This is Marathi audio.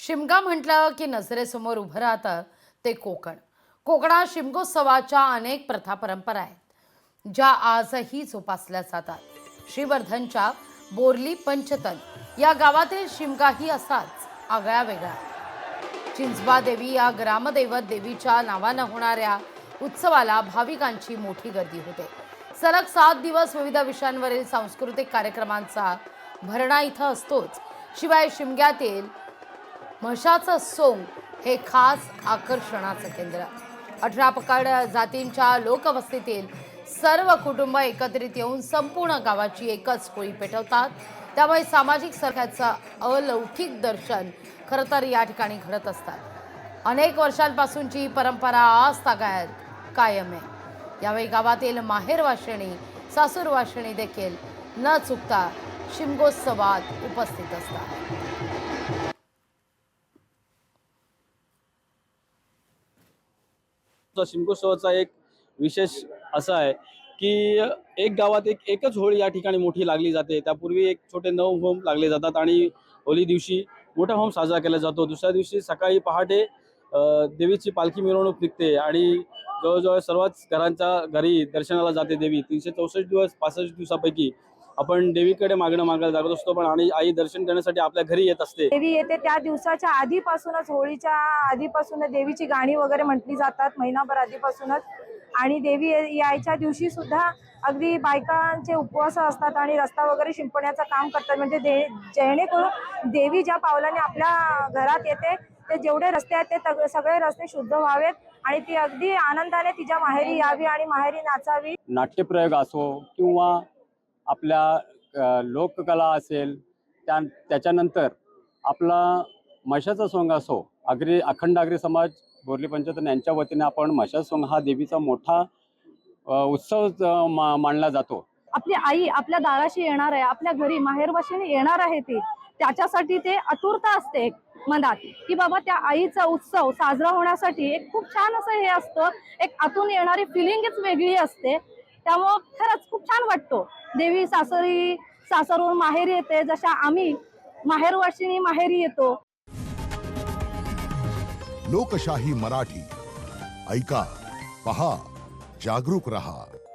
शिमगा म्हटलं की नजरेसमोर उभं राहतं ते कोकण. कोकणात शिमगोत्सवाच्या अनेक प्रथा परंपरा आहेत ज्या आजही जोपासल्या जातात. श्रीवर्धनच्या बोरली पंचतन या गावातील शिमगाही असाच आगळा वेगळा. चिंचबा देवी या ग्रामदैवत देवीच्या नावानं होणाऱ्या उत्सवाला भाविकांची मोठी गर्दी होते. सलग 7 दिवस विविध विषयांवरील सांस्कृतिक कार्यक्रमांचा भरणा इथं असतोच. शिवाय शिमग्यातील म्हशाचं सोंग हे खास आकर्षणाचं केंद्र. 18 पकड जातींच्या लोकवस्तीतील सर्व कुटुंब एकत्रित येऊन संपूर्ण गावाची एकच होळी पेटवतात. त्यामुळे सामाजिक सख्याचं अलौकिक दर्शन खरं तर या ठिकाणी घडत असतात. अनेक वर्षांपासूनची परंपरा आज तागायत कायम आहे. यावेळी गावातील माहेर वाशिणी, सासूर वाशिणी देखील न चुकता शिमगोत्सवात उपस्थित असतात. शिमगोत्सवाचा एक विशेष असा आहे की एक गावात एकच होळी या ठिकाणी मोठी लागली जाते. त्यापूर्वी एक छोटे 9 होम लागले जातात आणि होळी दिवशी मोठा होम साजरा केला जातो. दुसऱ्या दिवशी सकाळी पहाटे देवीची पालखी मिरवणूक निघते आणि जवळजवळ सर्वच घरांच्या घरी दर्शनाला जाते देवी. 364 दिवस 65 दिवसापैकी आपण देवीकडे मागायला जात असतो, पण आणि आई दर्शन करण्यासाठी आपल्या घरी येत असते. देवी येते त्या दिवसाच्या आधीपासूनच, होळीच्या आधीपासून देवीची गाणी वगैरे म्हटली जातात महिनाभर आधीपासूनच. आणि देवी यायच्या दिवशी सुद्धा अगदी बायकांचे उपवास असतात आणि रस्ता वगैरे शिंपण्याचं काम करतात. म्हणजे जेणेकरून देवी ज्या पावलाने आपल्या घरात येते ते जेवढे रस्ते आहेत ते सगळे रस्ते शुद्ध व्हावेत आणि ती अगदी आनंदाने तिच्या माहेरी यावी आणि माहेरी नाचावी. नाट्यप्रयोग असो किंवा आपल्या लोककला असेल, त्याच्यानंतर आपला म्हशाचा सोंग असो. अखंड आगरी समाज बोरली पंचतन यांच्या वतीने आपण म्हशाचा सोंग हा देवीचा मोठा उत्सव मानला जातो. आपली आई आपल्या दाराशी येणार आहे, आपल्या घरी माहेरवाशीने येणार आहे ती, त्याच्यासाठी ते आतुरता असते मनात की बाबा त्या आईचा उत्सव साजरा होण्यासाठी एक खूप छान असं हे असतं. एक आतून येणारी फिलिंगच वेगळी असते. त्यामुळं खरंच खूप छान वाटतो. देवी सासरवरून माहेरी येते, जशा आम्ही माहेरवाशीने माहेरी येतो. लोकशाही मराठी ऐका, पहा, जागरूक रहा.